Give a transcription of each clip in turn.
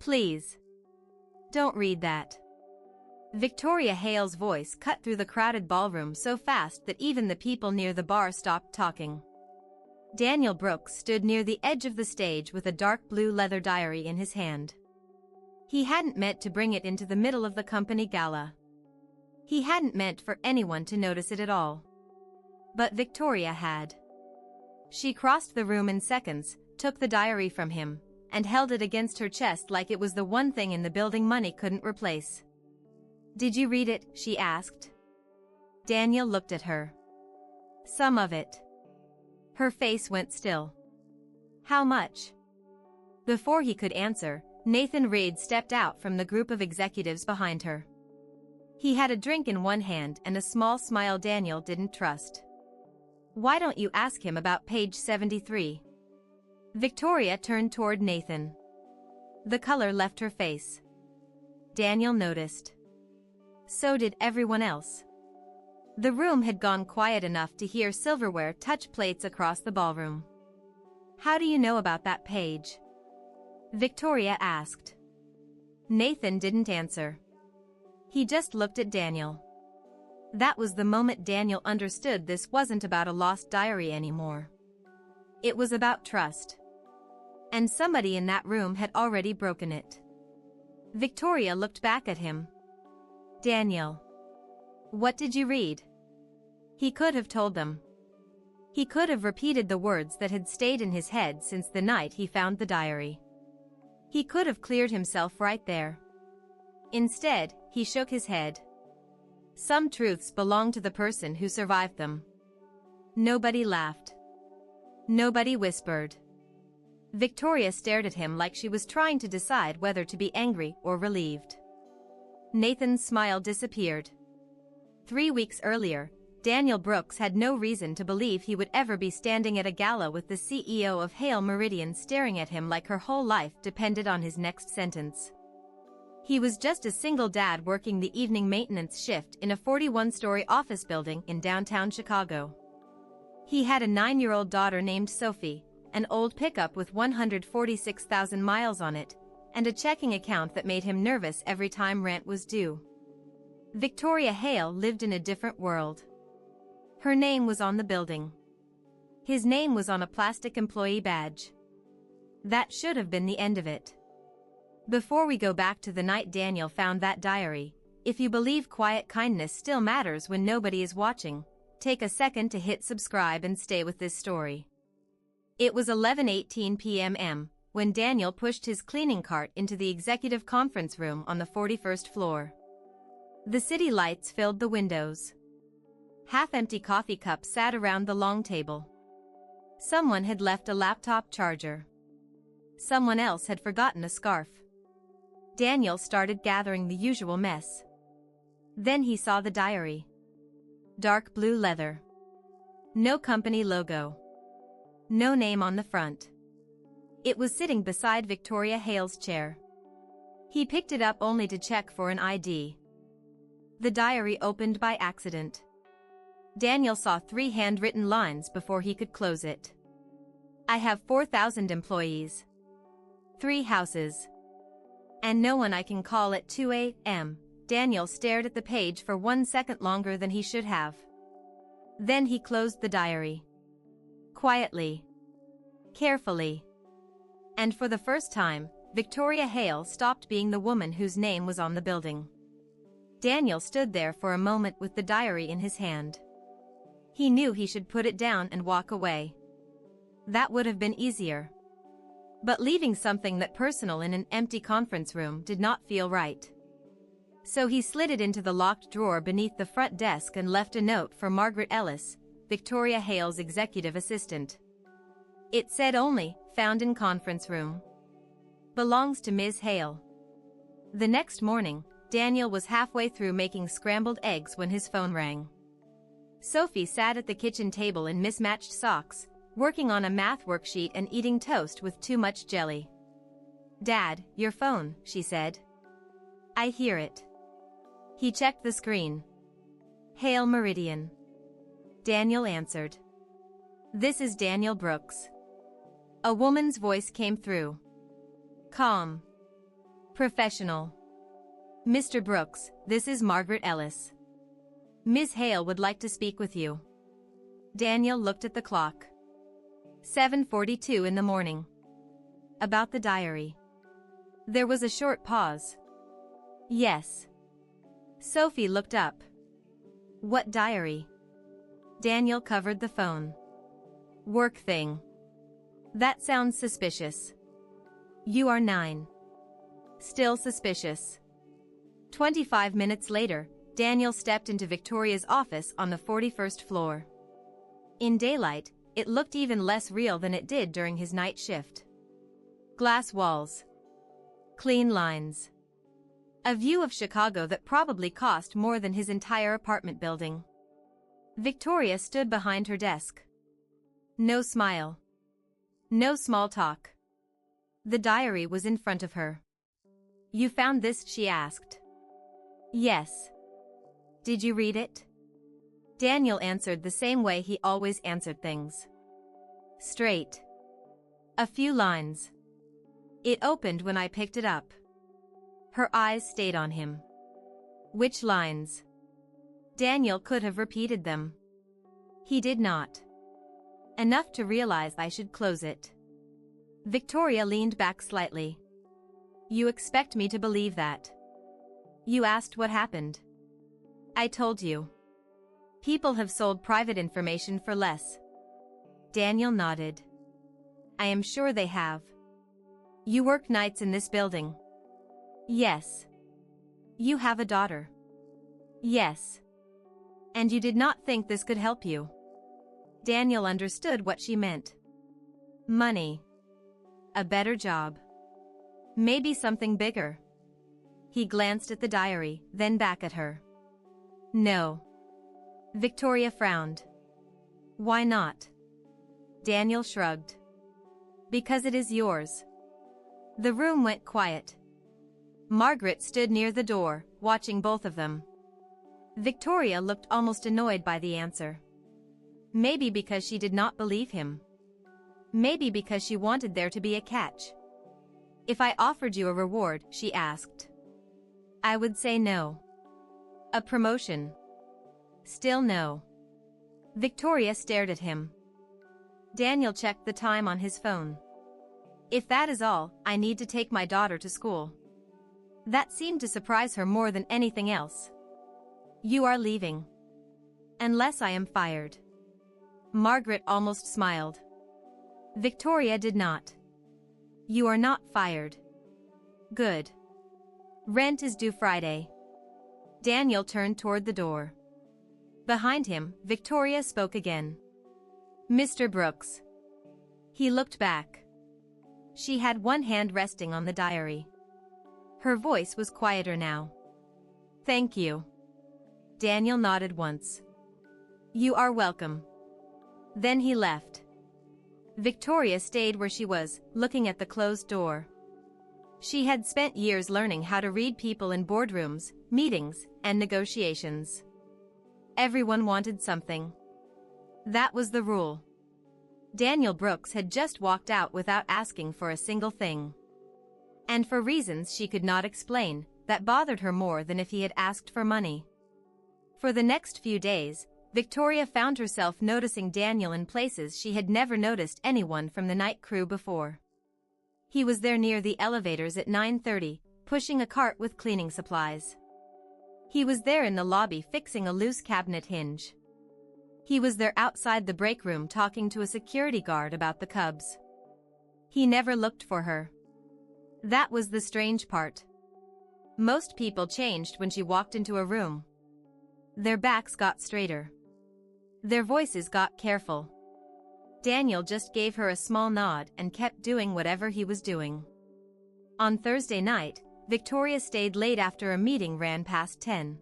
Please. Don't read that. Victoria Hale's voice cut through the crowded ballroom so fast that even the people near the bar stopped talking. Daniel Brooks stood near the edge of the stage with a dark blue leather diary in his hand. He hadn't meant to bring it into the middle of the company gala. He hadn't meant for anyone to notice it at all. But Victoria had. She crossed the room in seconds, took the diary from him, and held it against her chest like it was the one thing in the building money couldn't replace. "Did you read it?" she asked. Daniel looked at her. "Some of it." Her face went still. "How much?" Before he could answer, Nathan Reed stepped out from the group of executives behind her. He had a drink in one hand and a small smile Daniel didn't trust. "Why don't you ask him about page 73? Victoria turned toward Nathan. The color left her face. Daniel noticed. So did everyone else. The room had gone quiet enough to hear silverware touch plates across the ballroom. "How do you know about that page?" Victoria asked. Nathan didn't answer. He just looked at Daniel. That was the moment Daniel understood this wasn't about a lost diary anymore. It was about trust. And somebody in that room had already broken it. Victoria looked back at him. "Daniel. What did you read?" He could have told them. He could have repeated the words that had stayed in his head since the night he found the diary. He could have cleared himself right there. Instead, he shook his head. Some truths belong to the person who survived them. Nobody laughed. Nobody whispered. Victoria stared at him like she was trying to decide whether to be angry or relieved. Nathan's smile disappeared. 3 weeks earlier, Daniel Brooks had no reason to believe he would ever be standing at a gala with the CEO of Hale Meridian staring at him like her whole life depended on his next sentence. He was just a single dad working the evening maintenance shift in a 41-story office building in downtown Chicago. He had a 9-year-old daughter named Sophie, an old pickup with 146,000 miles on it, and a checking account that made him nervous every time rent was due. Victoria Hale lived in a different world. Her name was on the building. His name was on a plastic employee badge. That should have been the end of it. Before we go back to the night Daniel found that diary, if you believe quiet kindness still matters when nobody is watching, take a second to hit subscribe and stay with this story. It was 11:18 p.m. when Daniel pushed his cleaning cart into the executive conference room on the 41st floor. The city lights filled the windows. Half-empty coffee cups sat around the long table. Someone had left a laptop charger. Someone else had forgotten a scarf. Daniel started gathering the usual mess. Then he saw the diary. Dark blue leather. No company logo. No name on the front. It was sitting beside Victoria Hale's chair. He picked it up only to check for an ID. The diary opened by accident. Daniel saw 3 handwritten lines before he could close it. "I have 4,000 employees. 3 houses. And no one I can call at 2 a.m. Daniel stared at the page for 1 second longer than he should have. Then he closed the diary. Quietly. Carefully. And for the first time, Victoria Hale stopped being the woman whose name was on the building. Daniel stood there for a moment with the diary in his hand. He knew he should put it down and walk away. That would have been easier. But leaving something that personal in an empty conference room did not feel right. So he slid it into the locked drawer beneath the front desk and left a note for Margaret Ellis, Victoria Hale's executive assistant. It said only, "Found in conference room. Belongs to Ms. Hale." The next morning, Daniel was halfway through making scrambled eggs when his phone rang. Sophie sat at the kitchen table in mismatched socks, working on a math worksheet and eating toast with too much jelly. "Dad, your phone," she said. "I hear it." He checked the screen. "Hale Meridian." Daniel answered. "This is Daniel Brooks." A woman's voice came through. "Calm. Professional. Mr. Brooks, this is Margaret Ellis. Ms. Hale would like to speak with you. Daniel looked at the clock. 7:42 in the morning. About the diary. There was a short pause. Yes. Sophie looked up. What diary? Daniel covered the phone. Work thing. That sounds suspicious. You are 9. Still suspicious. 25 minutes later, Daniel stepped into Victoria's office on the 41st floor. In daylight, it looked even less real than it did during his night shift. Glass walls. Clean lines. A view of Chicago that probably cost more than his entire apartment building. Victoria stood behind her desk. No smile. No small talk. The diary was in front of her. You found this? She asked. Yes. Did you read it? Daniel answered the same way he always answered things. Straight. A few lines. It opened when I picked it up. Her eyes stayed on him. Which lines? Daniel could have repeated them. He did not. Enough to realize I should close it. Victoria leaned back slightly. You expect me to believe that? You asked what happened. I told you. People have sold private information for less. Daniel nodded. I am sure they have. You work nights in this building? Yes. You have a daughter? Yes. And you did not think this could help you? Daniel understood what she meant. Money. A better job. Maybe something bigger. He glanced at the diary, then back at her. No. Victoria frowned. Why not? Daniel shrugged. Because it is yours. The room went quiet. Margaret stood near the door, watching both of them. Victoria looked almost annoyed by the answer. Maybe because she did not believe him. Maybe because she wanted there to be a catch. If I offered you a reward, she asked. I would say no. A promotion? Still no. Victoria stared at him. Daniel checked the time on his phone. If that is all, I need to take my daughter to school. That seemed to surprise her more than anything else. You are leaving. Unless I am fired. Margaret almost smiled. Victoria did not. You are not fired. Good. Rent is due Friday. Daniel turned toward the door. Behind him, Victoria spoke again. Mr. Brooks. He looked back. She had one hand resting on the diary. Her voice was quieter now. Thank you. Daniel nodded once. You are welcome. Then he left. Victoria stayed where she was, looking at the closed door. She had spent years learning how to read people in boardrooms, meetings, and negotiations. Everyone wanted something. That was the rule. Daniel Brooks had just walked out without asking for a single thing. And for reasons she could not explain, that bothered her more than if he had asked for money. For the next few days, Victoria found herself noticing Daniel in places she had never noticed anyone from the night crew before. He was there near the elevators at 9:30, pushing a cart with cleaning supplies. He was there in the lobby fixing a loose cabinet hinge. He was there outside the break room talking to a security guard about the Cubs. He never looked for her. That was the strange part. Most people changed when she walked into a room. Their backs got straighter. Their voices got careful. Daniel just gave her a small nod and kept doing whatever he was doing. On Thursday night, Victoria stayed late after a meeting ran past 10.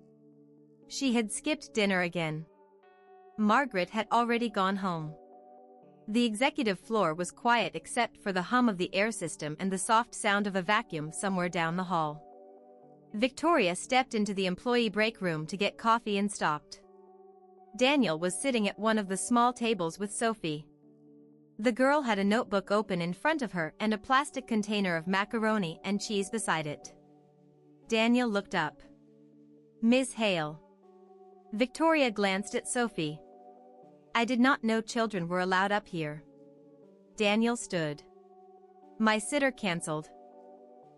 She had skipped dinner again. Margaret had already gone home. The executive floor was quiet except for the hum of the air system and the soft sound of a vacuum somewhere down the hall. Victoria stepped into the employee break room to get coffee and stopped. Daniel was sitting at one of the small tables with Sophie. The girl had a notebook open in front of her and a plastic container of macaroni and cheese beside it. Daniel looked up. Ms. Hale. Victoria glanced at Sophie. I did not know children were allowed up here. Daniel stood. My sitter cancelled.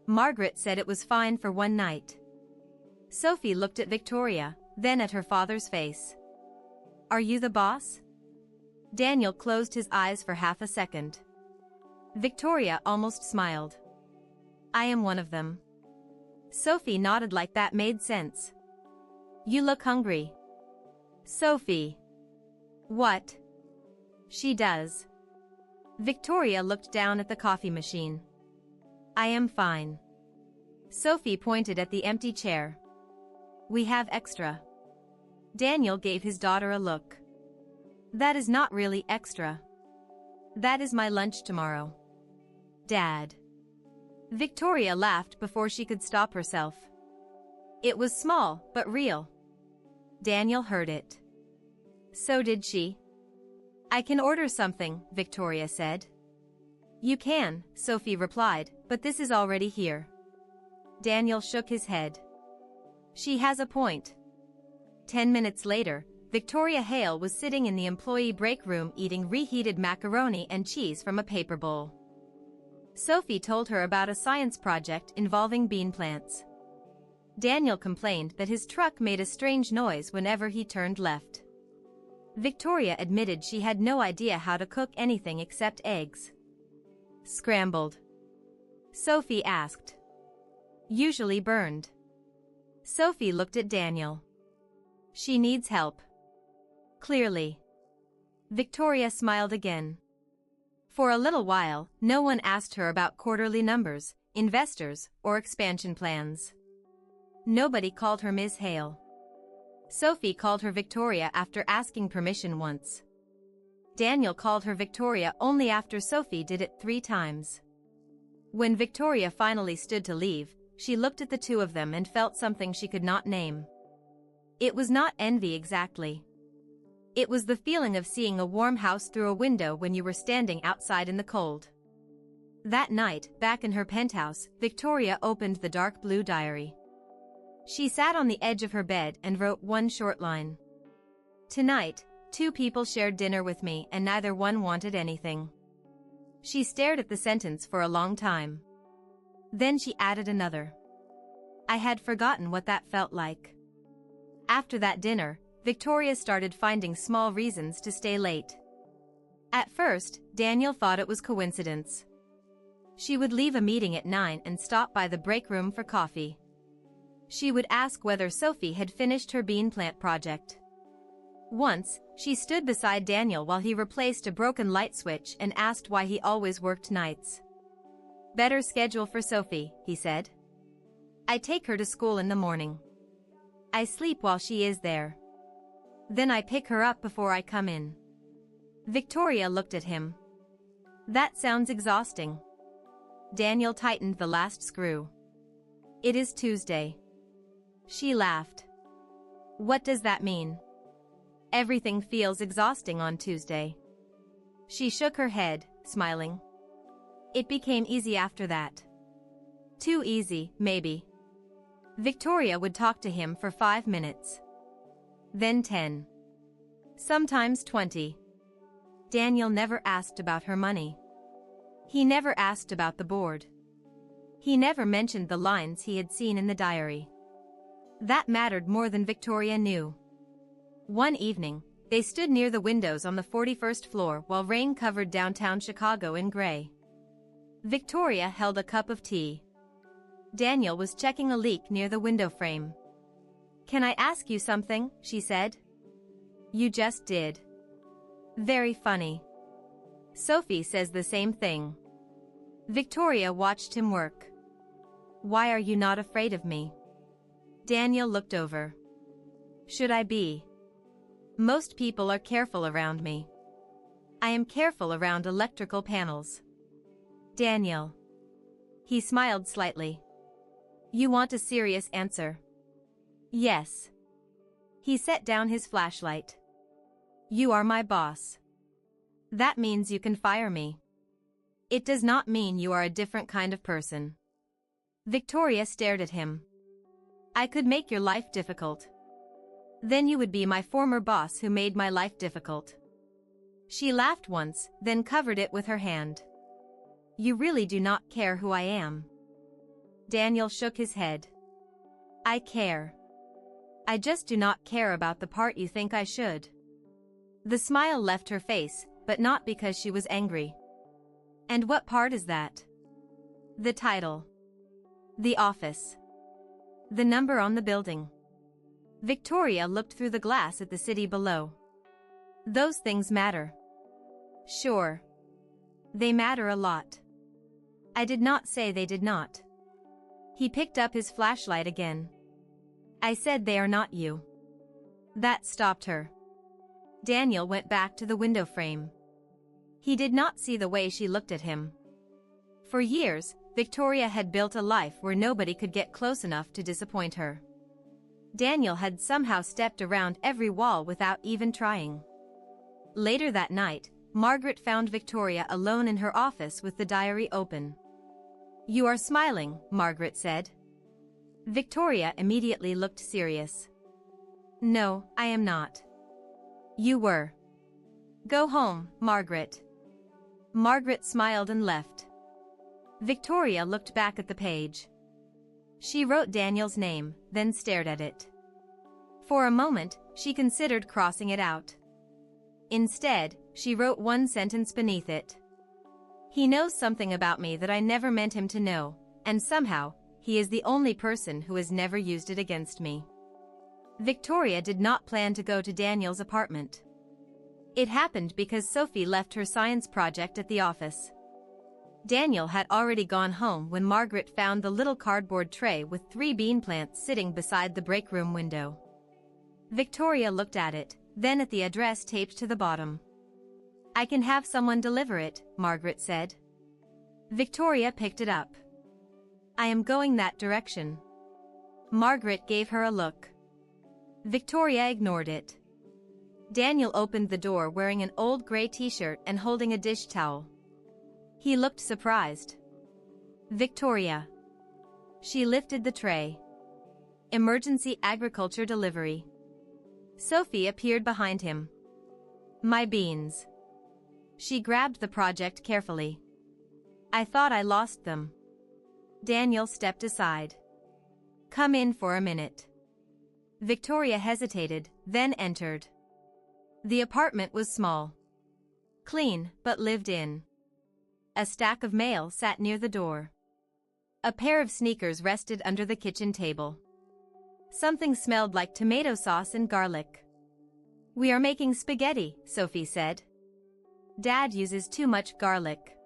Margaret said it was fine for one night. Sophie looked at Victoria, then at her father's face. Are you the boss? Daniel closed his eyes for half a second. Victoria almost smiled. I am one of them. Sophie nodded like that made sense. You look hungry. Sophie. What? She does. Victoria looked down at the coffee machine. I am fine. Sophie pointed at the empty chair. We have extra. Daniel gave his daughter a look. That is not really extra. That is my lunch tomorrow. Dad. Victoria laughed before she could stop herself. It was small, but real. Daniel heard it. So did she. I can order something, Victoria said. You can, Sophie replied, but this is already here. Daniel shook his head. She has a point. 10 minutes later, Victoria Hale was sitting in the employee break room eating reheated macaroni and cheese from a paper bowl. Sophie told her about a science project involving bean plants. Daniel complained that his truck made a strange noise whenever he turned left. Victoria admitted she had no idea how to cook anything except eggs. Scrambled? Sophie asked. Usually burned. Sophie looked at Daniel. She needs help. Clearly. Victoria smiled again. For a little while, no one asked her about quarterly numbers, investors, or expansion plans. Nobody called her Ms. Hale. Sophie called her Victoria after asking permission once. Daniel called her Victoria only after Sophie did it 3 times. When Victoria finally stood to leave, she looked at the two of them and felt something she could not name. It was not envy exactly. It was the feeling of seeing a warm house through a window when you were standing outside in the cold. That night, back in her penthouse, Victoria opened the dark blue diary. She sat on the edge of her bed and wrote one short line. Tonight, 2 people shared dinner with me and neither one wanted anything. She stared at the sentence for a long time. Then she added another. I had forgotten what that felt like. After that dinner, Victoria started finding small reasons to stay late. At first, Daniel thought it was coincidence. She would leave a meeting at 9 and stop by the break room for coffee. She would ask whether Sophie had finished her bean plant project. Once, she stood beside Daniel while he replaced a broken light switch and asked why he always worked nights. Better schedule for Sophie, he said. I take her to school in the morning. I sleep while she is there. Then I pick her up before I come in. Victoria looked at him. That sounds exhausting. Daniel tightened the last screw. It is Tuesday. She laughed. What does that mean? Everything feels exhausting on Tuesday. She shook her head, smiling. It became easy after that. Too easy, maybe. Victoria would talk to him for 5 minutes. Then 10. Sometimes 20. Daniel never asked about her money. He never asked about the board. He never mentioned the lines he had seen in the diary. That mattered more than Victoria knew. One evening, they stood near the windows on the 41st floor while rain covered downtown Chicago in gray. Victoria held a cup of tea. Daniel was checking a leak near the window frame. Can I ask you something? She said. You just did. Very funny. Sophie says the same thing. Victoria watched him work. Why are you not afraid of me? Daniel looked over. Should I be? Most people are careful around me. I am careful around electrical panels. Daniel. He smiled slightly. You want a serious answer? Yes. He set down his flashlight. You are my boss. That means you can fire me. It does not mean you are a different kind of person. Victoria stared at him. I could make your life difficult. Then you would be my former boss who made my life difficult. She laughed once, then covered it with her hand. You really do not care who I am. Daniel shook his head. I care. I just do not care about the part you think I should. The smile left her face, but not because she was angry. And what part is that? The title. The office. The number on the building. Victoria looked through the glass at the city below. Those things matter. Sure. They matter a lot. I did not say they did not. He picked up his flashlight again. I said they are not you. That stopped her. Daniel went back to the window frame. He did not see the way she looked at him. For years, Victoria had built a life where nobody could get close enough to disappoint her. Daniel had somehow stepped around every wall without even trying. Later that night, Margaret found Victoria alone in her office with the diary open. You are smiling, Margaret said. Victoria immediately looked serious. No, I am not. You were. Go home, Margaret. Margaret smiled and left. Victoria looked back at the page. She wrote Daniel's name, then stared at it. For a moment, she considered crossing it out. Instead, she wrote one sentence beneath it. He knows something about me that I never meant him to know, and somehow, he is the only person who has never used it against me. Victoria did not plan to go to Daniel's apartment. It happened because Sophie left her science project at the office. Daniel had already gone home when Margaret found the little cardboard tray with 3 bean plants sitting beside the break room window. Victoria looked at it, then at the address taped to the bottom. I can have someone deliver it, Margaret said. Victoria picked it up. I am going that direction. Margaret gave her a look. Victoria ignored it. Daniel opened the door wearing an old gray t-shirt and holding a dish towel. He looked surprised. Victoria. She lifted the tray. Emergency agriculture delivery. Sophie appeared behind him. My beans. She grabbed the project carefully. I thought I lost them. Daniel stepped aside. Come in for a minute. Victoria hesitated, then entered. The apartment was small. Clean, but lived in. A stack of mail sat near the door. A pair of sneakers rested under the kitchen table. Something smelled like tomato sauce and garlic. We are making spaghetti, Sophie said. Dad uses too much garlic.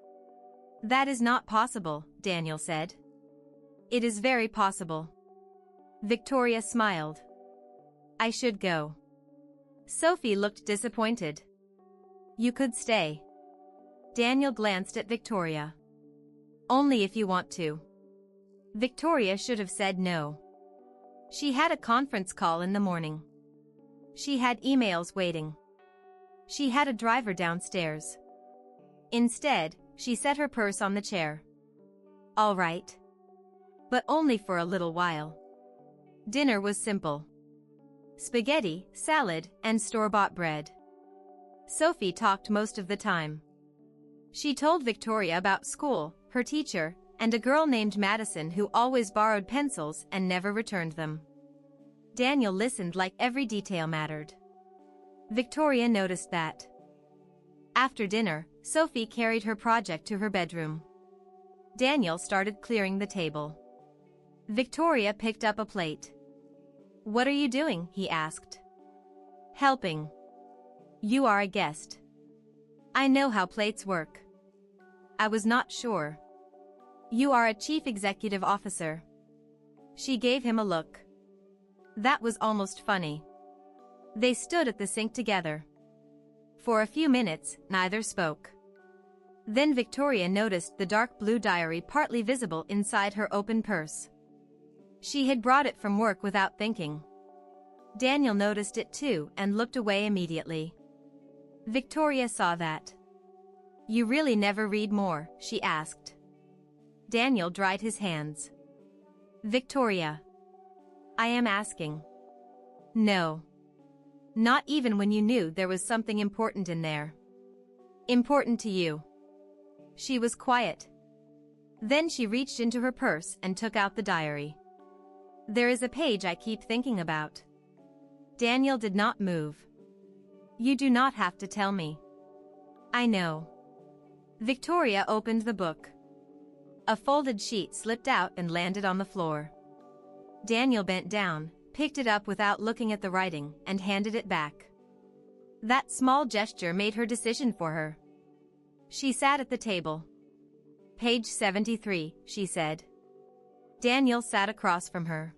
That is not possible, Daniel said. It is very possible. Victoria smiled. I should go. Sophie looked disappointed. You could stay. Daniel glanced at Victoria. Only if you want to. Victoria should have said no. She had a conference call in the morning. She had emails waiting. She had a driver downstairs. Instead, she set her purse on the chair. All right. But only for a little while. Dinner was simple. Spaghetti, salad, and store-bought bread. Sophie talked most of the time. She told Victoria about school, her teacher, and a girl named Madison who always borrowed pencils and never returned them. Daniel listened like every detail mattered. Victoria noticed that. After dinner, Sophie carried her project to her bedroom. Daniel started clearing the table. Victoria picked up a plate. What are you doing? He asked. Helping. You are a guest. I know how plates work. I was not sure. You are a chief executive officer. She gave him a look. That was almost funny. They stood at the sink together. For a few minutes, neither spoke. Then Victoria noticed the dark blue diary partly visible inside her open purse. She had brought it from work without thinking. Daniel noticed it too and looked away immediately. Victoria saw that. You really never read more, she asked. Daniel dried his hands. Victoria. I am asking. No. Not even when you knew there was something important in there. Important to you. She was quiet. Then she reached into her purse and took out the diary. There is a page I keep thinking about. Daniel did not move. You do not have to tell me. I know. Victoria opened the book. A folded sheet slipped out and landed on the floor. Daniel bent down, picked it up without looking at the writing, and handed it back. That small gesture made her decision for her. She sat at the table. Page 73, she said. Daniel sat across from her.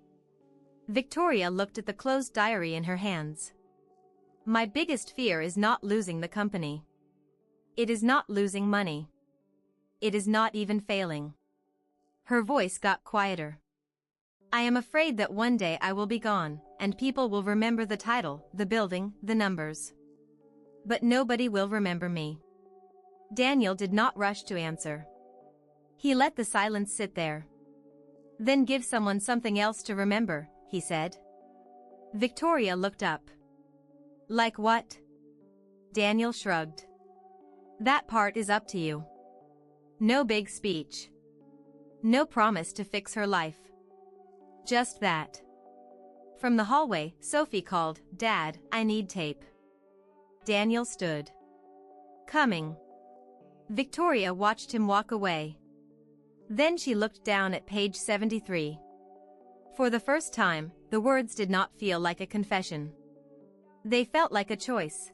Victoria looked at the closed diary in her hands. My biggest fear is not losing the company. It is not losing money. It is not even failing. Her voice got quieter. I am afraid that one day I will be gone, and people will remember the title, the building, the numbers. But nobody will remember me. Daniel did not rush to answer. He let the silence sit there. Then give someone something else to remember, he said. Victoria looked up. Like what? Daniel shrugged. That part is up to you. No big speech. No promise to fix her life. Just that. From the hallway, Sophie called, Dad, I need tape. Daniel stood. Coming. Victoria watched him walk away. Then she looked down at page 73. For the first time, the words did not feel like a confession. They felt like a choice.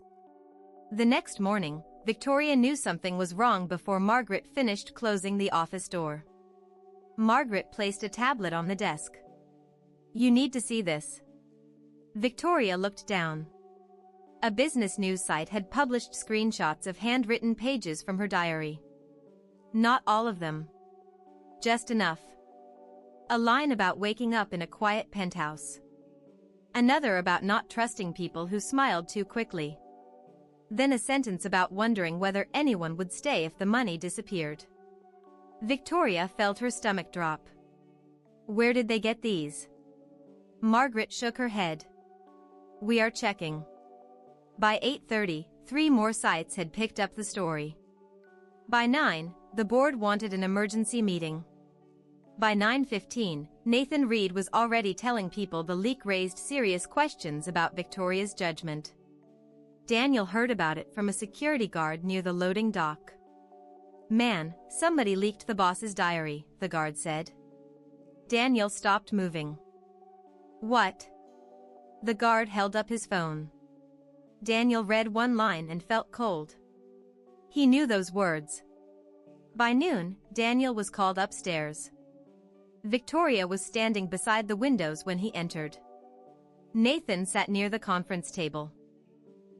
The next morning, Victoria knew something was wrong before Margaret finished closing the office door. Margaret placed a tablet on the desk. You need to see this. Victoria looked down. A business news site had published screenshots of handwritten pages from her diary. Not all of them. Just enough. A line about waking up in a quiet penthouse. Another about not trusting people who smiled too quickly. Then a sentence about wondering whether anyone would stay if the money disappeared. Victoria felt her stomach drop. Where did they get these? Margaret shook her head. We are checking. By 8:30, 3 more sites had picked up the story. By 9, the board wanted an emergency meeting. By 9:15, Nathan Reed was already telling people the leak raised serious questions about Victoria's judgment. Daniel heard about it from a security guard near the loading dock. Man, somebody leaked the boss's diary, the guard said. Daniel stopped moving. What? The guard held up his phone. Daniel read one line and felt cold. He knew those words. By noon, Daniel was called upstairs. Victoria was standing beside the windows when he entered. Nathan sat near the conference table.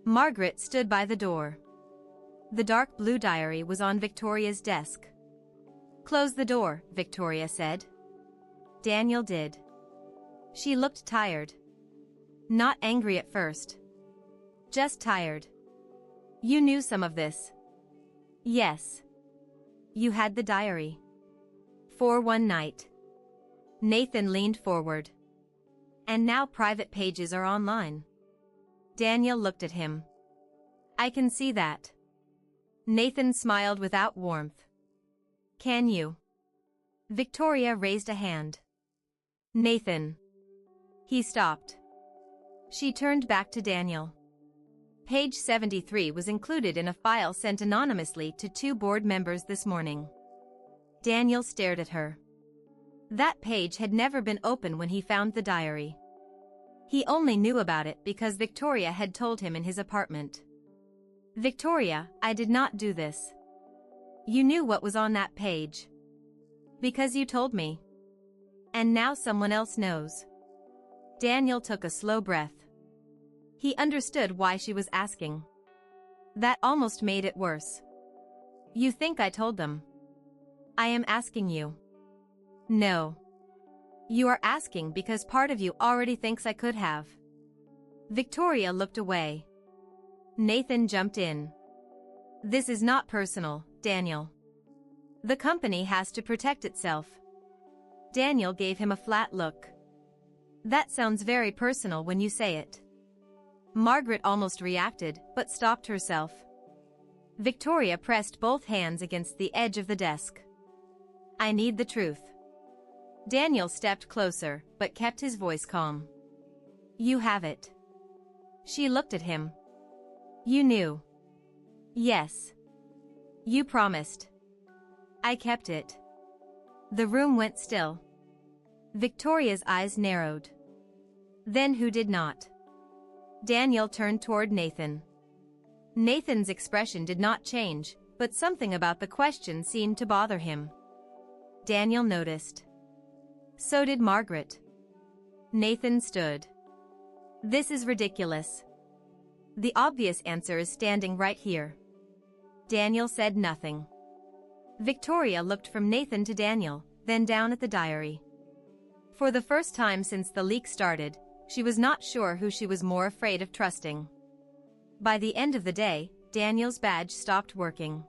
Margaret stood by the door. The dark blue diary was on Victoria's desk. Close the door, Victoria said. Daniel did. She looked tired. Not angry at first. Just tired. You knew some of this. Yes. You had the diary. For one night. Nathan leaned forward. And now private pages are online. Daniel looked at him. I can see that. Nathan smiled without warmth. Can you? Victoria raised a hand. Nathan. He stopped. She turned back to Daniel. Page 73 was included in a file sent anonymously to 2 board members this morning. Daniel stared at her. That page had never been open when he found the diary. He only knew about it because Victoria had told him in his apartment. Victoria, I did not do this. You knew what was on that page. Because you told me. And now someone else knows. Daniel took a slow breath. He understood why she was asking. That almost made it worse. You think I told them? I am asking you. No. You are asking because part of you already thinks I could have. Victoria looked away. Nathan jumped in. This is not personal, Daniel. The company has to protect itself. Daniel gave him a flat look. That sounds very personal when you say it. Margaret almost reacted, but stopped herself. Victoria pressed both hands against the edge of the desk. I need the truth. Daniel stepped closer, but kept his voice calm. You have it. She looked at him. You knew. Yes. You promised. I kept it. The room went still. Victoria's eyes narrowed. Then who did not? Daniel turned toward Nathan. Nathan's expression did not change, but something about the question seemed to bother him. Daniel noticed. So did Margaret. Nathan stood. This is ridiculous. The obvious answer is standing right here. Daniel said nothing. Victoria looked from Nathan to Daniel, then down at the diary. For the first time since the leak started, she was not sure who she was more afraid of trusting. By the end of the day, Daniel's badge stopped working.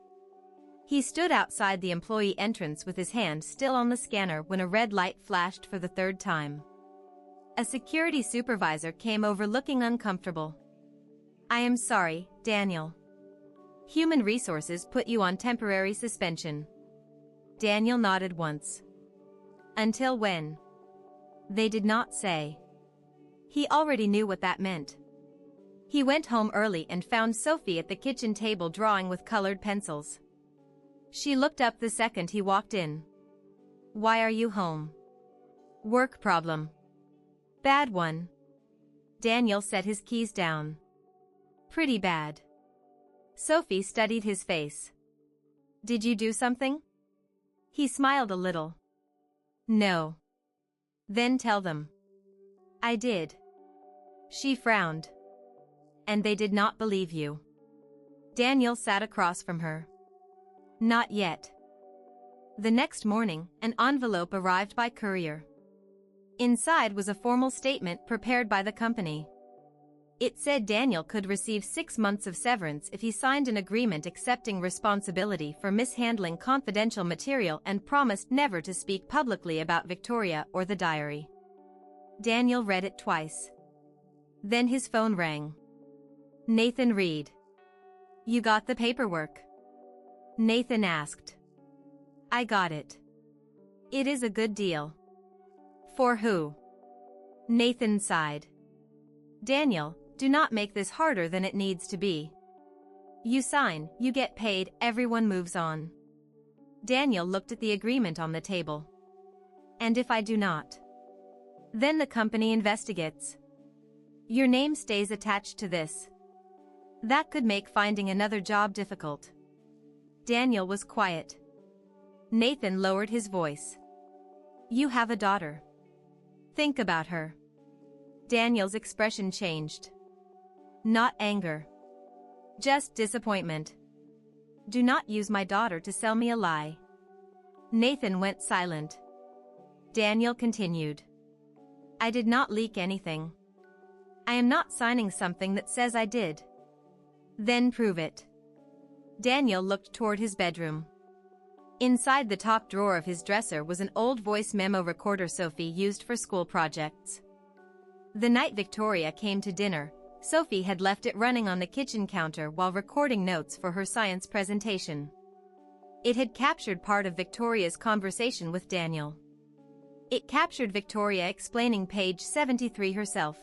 He stood outside the employee entrance with his hand still on the scanner when a red light flashed for the third time. A security supervisor came over looking uncomfortable. I am sorry, Daniel. Human Resources put you on temporary suspension. Daniel nodded once. Until when? They did not say. He already knew what that meant. He went home early and found Sophie at the kitchen table drawing with colored pencils. She looked up the second he walked in. Why are you home? Work problem. Bad one. Daniel set his keys down. Pretty bad. Sophie studied his face. Did you do something? He smiled a little. No. Then tell them. I did. She frowned. And they did not believe you. Daniel sat across from her. Not yet. The next morning, an envelope arrived by courier. Inside was a formal statement prepared by the company. It said Daniel could receive 6 months of severance if he signed an agreement accepting responsibility for mishandling confidential material and promised never to speak publicly about Victoria or the diary. Daniel read it twice. Then his phone rang. Nathan Reed. You got the paperwork? Nathan asked. I got it. It is a good deal. For who? Nathan sighed. Daniel, do not make this harder than it needs to be. You sign, you get paid, everyone moves on. Daniel looked at the agreement on the table. And if I do not? Then the company investigates. Your name stays attached to this. That could make finding another job difficult. Daniel was quiet. Nathan lowered his voice. You have a daughter. Think about her. Daniel's expression changed. Not anger. Just disappointment. Do not use my daughter to sell me a lie. Nathan went silent. Daniel continued. I did not leak anything. I am not signing something that says I did. Then prove it. Daniel looked toward his bedroom. Inside the top drawer of his dresser was an old voice memo recorder Sophie used for school projects. The night Victoria came to dinner, Sophie had left it running on the kitchen counter while recording notes for her science presentation. It had captured part of Victoria's conversation with Daniel. It captured Victoria explaining page 73 herself.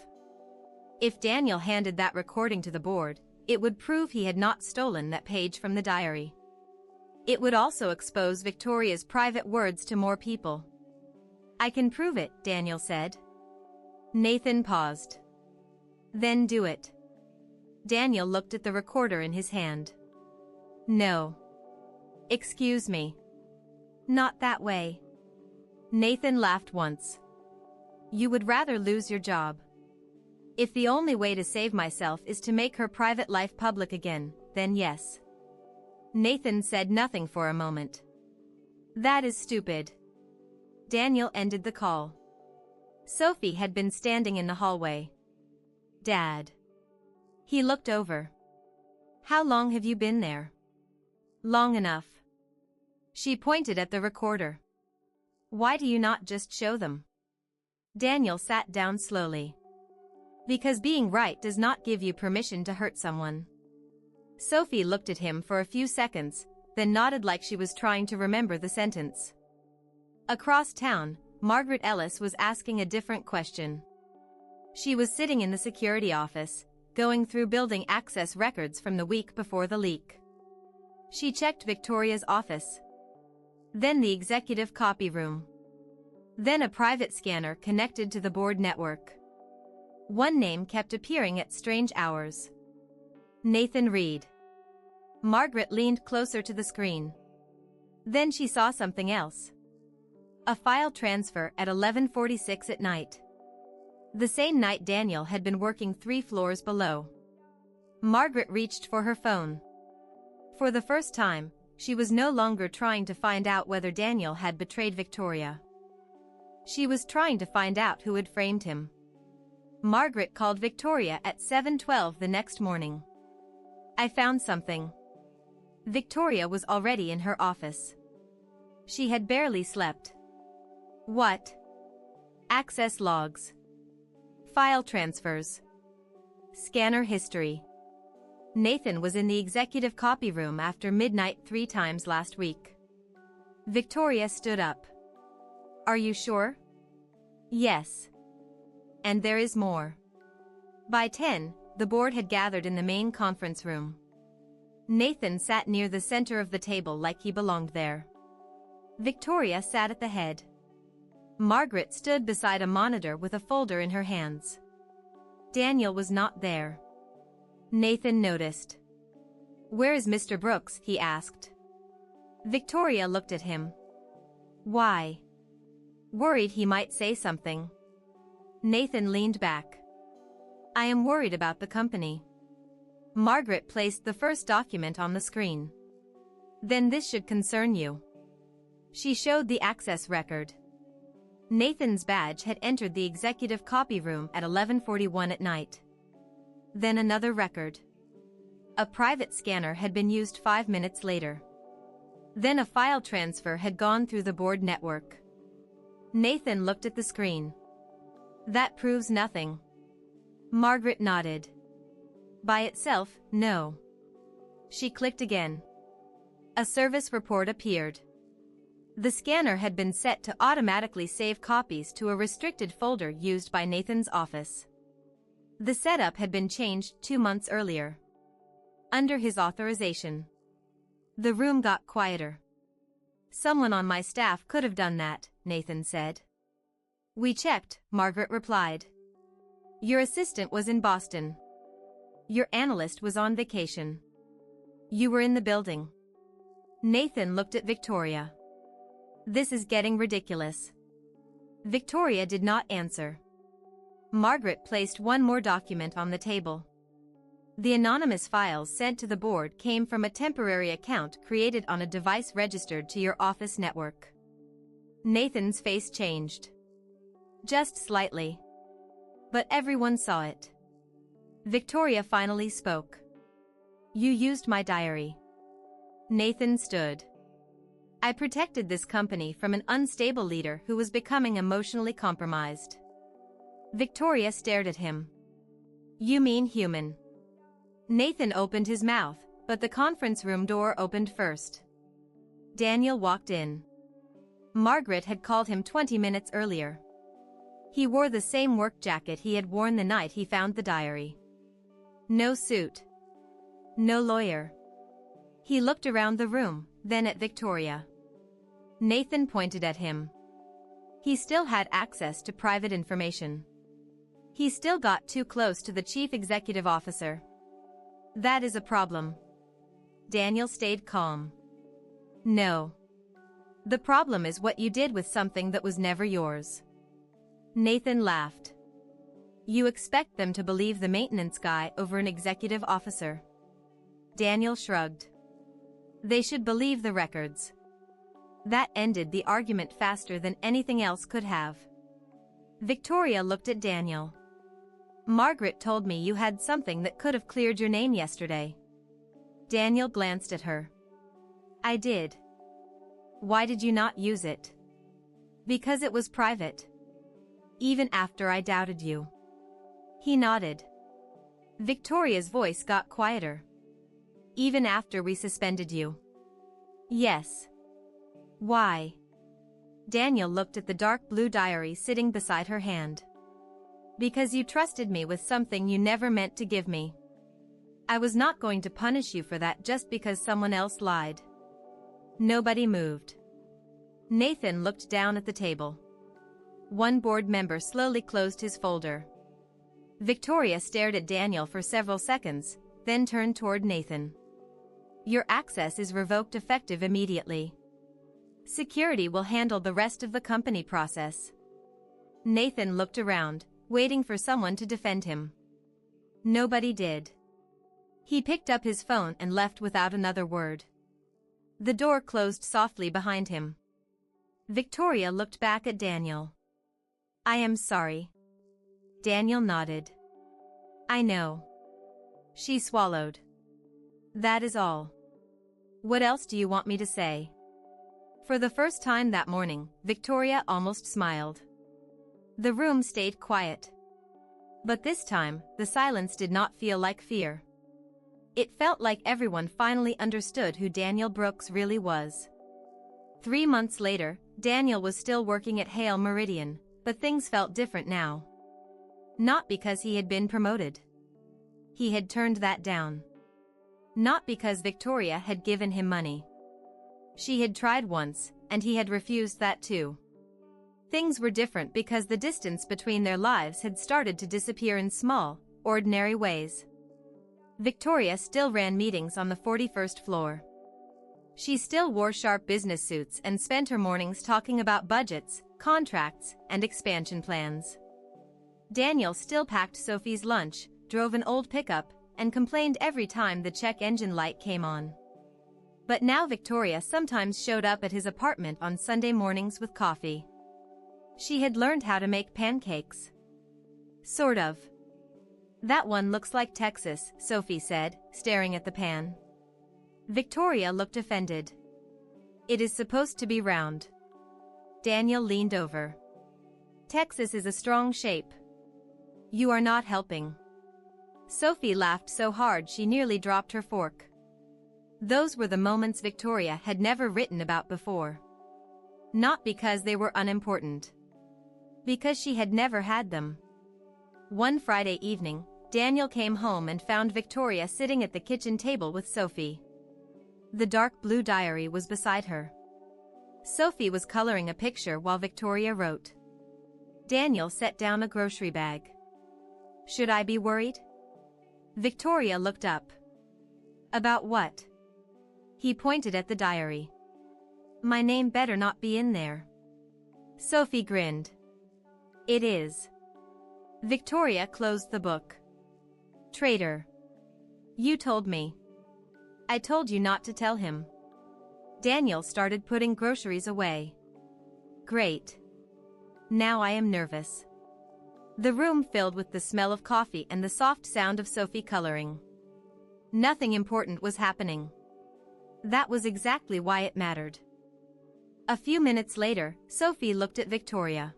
If Daniel handed that recording to the board, it would prove he had not stolen that page from the diary. It would also expose Victoria's private words to more people. I can prove it, Daniel said. Nathan paused. Then do it. Daniel looked at the recorder in his hand. No. Excuse me. Not that way. Nathan laughed once. You would rather lose your job. If the only way to save myself is to make her private life public again, then yes. Nathan said nothing for a moment. That is stupid. Daniel ended the call. Sophie had been standing in the hallway. Dad. He looked over. How long have you been there? Long enough. She pointed at the recorder. Why do you not just show them? Daniel sat down slowly. Because being right does not give you permission to hurt someone. Sophie looked at him for a few seconds, then nodded like she was trying to remember the sentence. Across town, Margaret Ellis was asking a different question. She was sitting in the security office, going through building access records from the week before the leak. She checked Victoria's office. Then the executive copy room. Then a private scanner connected to the board network. One name kept appearing at strange hours. Nathan Reed. Margaret leaned closer to the screen. Then she saw something else. A file transfer at 11:46 at night. The same night Daniel had been working 3 floors below. Margaret reached for her phone. For the first time, she was no longer trying to find out whether Daniel had betrayed Victoria. She was trying to find out who had framed him. Margaret called Victoria at 7:12 the next morning. I found something. Victoria was already in her office. She had barely slept. What? Access logs. File transfers. Scanner history. Nathan was in the executive copy room after midnight 3 times last week. Victoria stood up. Are you sure? Yes. And there is more. By 10, the board had gathered in the main conference room. Nathan sat near the center of the table like he belonged there. Victoria sat at the head. Margaret stood beside a monitor with a folder in her hands. Daniel was not there. Nathan noticed. Where is Mr. Brooks? He asked. Victoria looked at him. Why? Worried he might say something. Nathan leaned back. I am worried about the company. Margaret placed the first document on the screen. Then this should concern you. She showed the access record. Nathan's badge had entered the executive copy room at 11:41 at night. Then another record. A private scanner had been used 5 minutes later. Then a file transfer had gone through the board network. Nathan looked at the screen. That proves nothing. Margaret nodded. By itself, no. She clicked again. A service report appeared. The scanner had been set to automatically save copies to a restricted folder used by Nathan's office. The setup had been changed 2 months earlier. Under his authorization. The room got quieter. Someone on my staff could have done that, Nathan said. We checked, Margaret replied. Your assistant was in Boston. Your analyst was on vacation. You were in the building. Nathan looked at Victoria. This is getting ridiculous. Victoria did not answer. Margaret placed one more document on the table. The anonymous files sent to the board came from a temporary account created on a device registered to your office network. Nathan's face changed. Just slightly. But everyone saw it. Victoria finally spoke. You used my diary. Nathan stood. I protected this company from an unstable leader who was becoming emotionally compromised. Victoria stared at him. You mean human? Nathan opened his mouth, but the conference room door opened first. Daniel walked in. Margaret had called him 20 minutes earlier. He wore the same work jacket he had worn the night he found the diary. No suit. No lawyer. He looked around the room, then at Victoria. Nathan pointed at him. He still had access to private information. He still got too close to the chief executive officer. That is a problem. Daniel stayed calm. No. The problem is what you did with something that was never yours. Nathan laughed. You expect them to believe the maintenance guy over an executive officer. Daniel shrugged. They should believe the records. That ended the argument faster than anything else could have. Victoria looked at Daniel. Margaret told me you had something that could have cleared your name yesterday. Daniel glanced at her. I did. Why did you not use it? Because it was private. Even after I doubted you. He nodded. Victoria's voice got quieter. Even after we suspended you. Yes. Why? Daniel looked at the dark blue diary sitting beside her hand. Because you trusted me with something you never meant to give me. I was not going to punish you for that just because someone else lied. Nobody moved. Nathan looked down at the table. One board member slowly closed his folder. Victoria stared at Daniel for several seconds, then turned toward Nathan. Your access is revoked effective immediately. Security will handle the rest of the company process. Nathan looked around, waiting for someone to defend him. Nobody did. He picked up his phone and left without another word. The door closed softly behind him. Victoria looked back at Daniel. I am sorry. Daniel nodded. I know. She swallowed. That is all. What else do you want me to say? For the first time that morning, Victoria almost smiled. The room stayed quiet. But this time, the silence did not feel like fear. It felt like everyone finally understood who Daniel Brooks really was. 3 months later, Daniel was still working at Hale Meridian, but things felt different now. Not because he had been promoted. He had turned that down. Not because Victoria had given him money. She had tried once, and he had refused that too. Things were different because the distance between their lives had started to disappear in small, ordinary ways. Victoria still ran meetings on the 41st floor. She still wore sharp business suits and spent her mornings talking about budgets, contracts, and expansion plans. Daniel still packed Sophie's lunch, drove an old pickup, and complained every time the check engine light came on. But now Victoria sometimes showed up at his apartment on Sunday mornings with coffee. She had learned how to make pancakes. Sort of. That one looks like Texas, Sophie said, staring at the pan. Victoria looked offended. It is supposed to be round. Daniel leaned over. Texas is a strong shape. You are not helping. Sophie laughed so hard she nearly dropped her fork. Those were the moments Victoria had never written about before. Not because they were unimportant. Because she had never had them. One Friday evening, Daniel came home and found Victoria sitting at the kitchen table with Sophie. The dark blue diary was beside her. Sophie was coloring a picture while Victoria wrote. Daniel set down a grocery bag. Should I be worried? Victoria looked up. About what? He pointed at the diary. My name better not be in there. Sophie grinned. It is. Victoria closed the book. Traitor. You told me. I told you not to tell him. Daniel started putting groceries away. Great. Now I am nervous. The room filled with the smell of coffee and the soft sound of Sophie coloring. Nothing important was happening. That was exactly why it mattered. A few minutes later, Sophie looked at Victoria.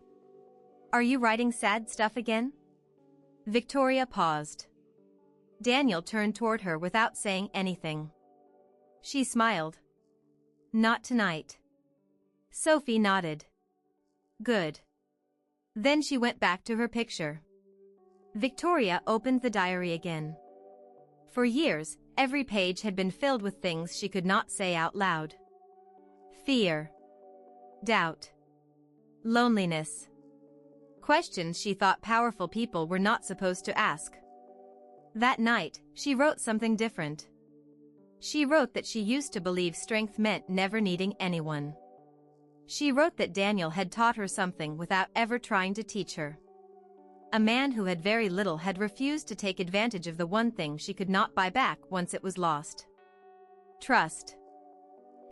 Are you writing sad stuff again? Victoria paused. Daniel turned toward her without saying anything. She smiled. Not tonight. Sophie nodded. Good. Then she went back to her picture. Victoria opened the diary again. For years, every page had been filled with things she could not say out loud. Fear. Doubt. Loneliness. Questions she thought powerful people were not supposed to ask. That night, she wrote something different. She wrote that she used to believe strength meant never needing anyone. She wrote that Daniel had taught her something without ever trying to teach her. A man who had very little had refused to take advantage of the one thing she could not buy back once it was lost. Trust.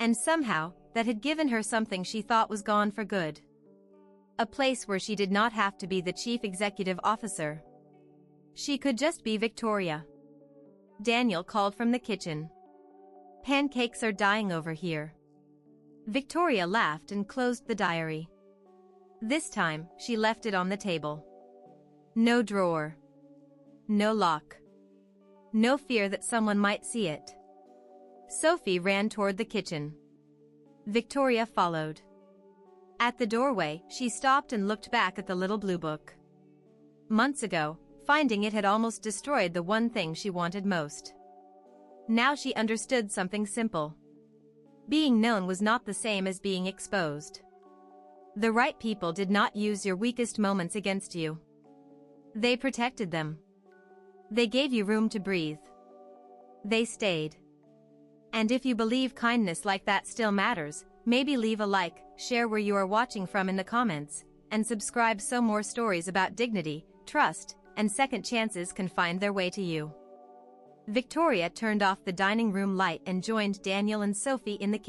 And somehow, that had given her something she thought was gone for good. A place where she did not have to be the chief executive officer. She could just be Victoria. Daniel called from the kitchen. Pancakes are dying over here. Victoria laughed and closed the diary. This time, she left it on the table. No drawer. No lock. No fear that someone might see it. Sophie ran toward the kitchen. Victoria followed. At the doorway, she stopped and looked back at the little blue book. Months ago, finding it had almost destroyed the one thing she wanted most. Now she understood something simple. Being known was not the same as being exposed. The right people did not use your weakest moments against you. They protected them. They gave you room to breathe. They stayed. And if you believe kindness like that still matters, maybe leave a like, share where you are watching from in the comments, and subscribe so more stories about dignity, trust, and second chances can find their way to you. Victoria turned off the dining room light and joined Daniel and Sophie in the kitchen.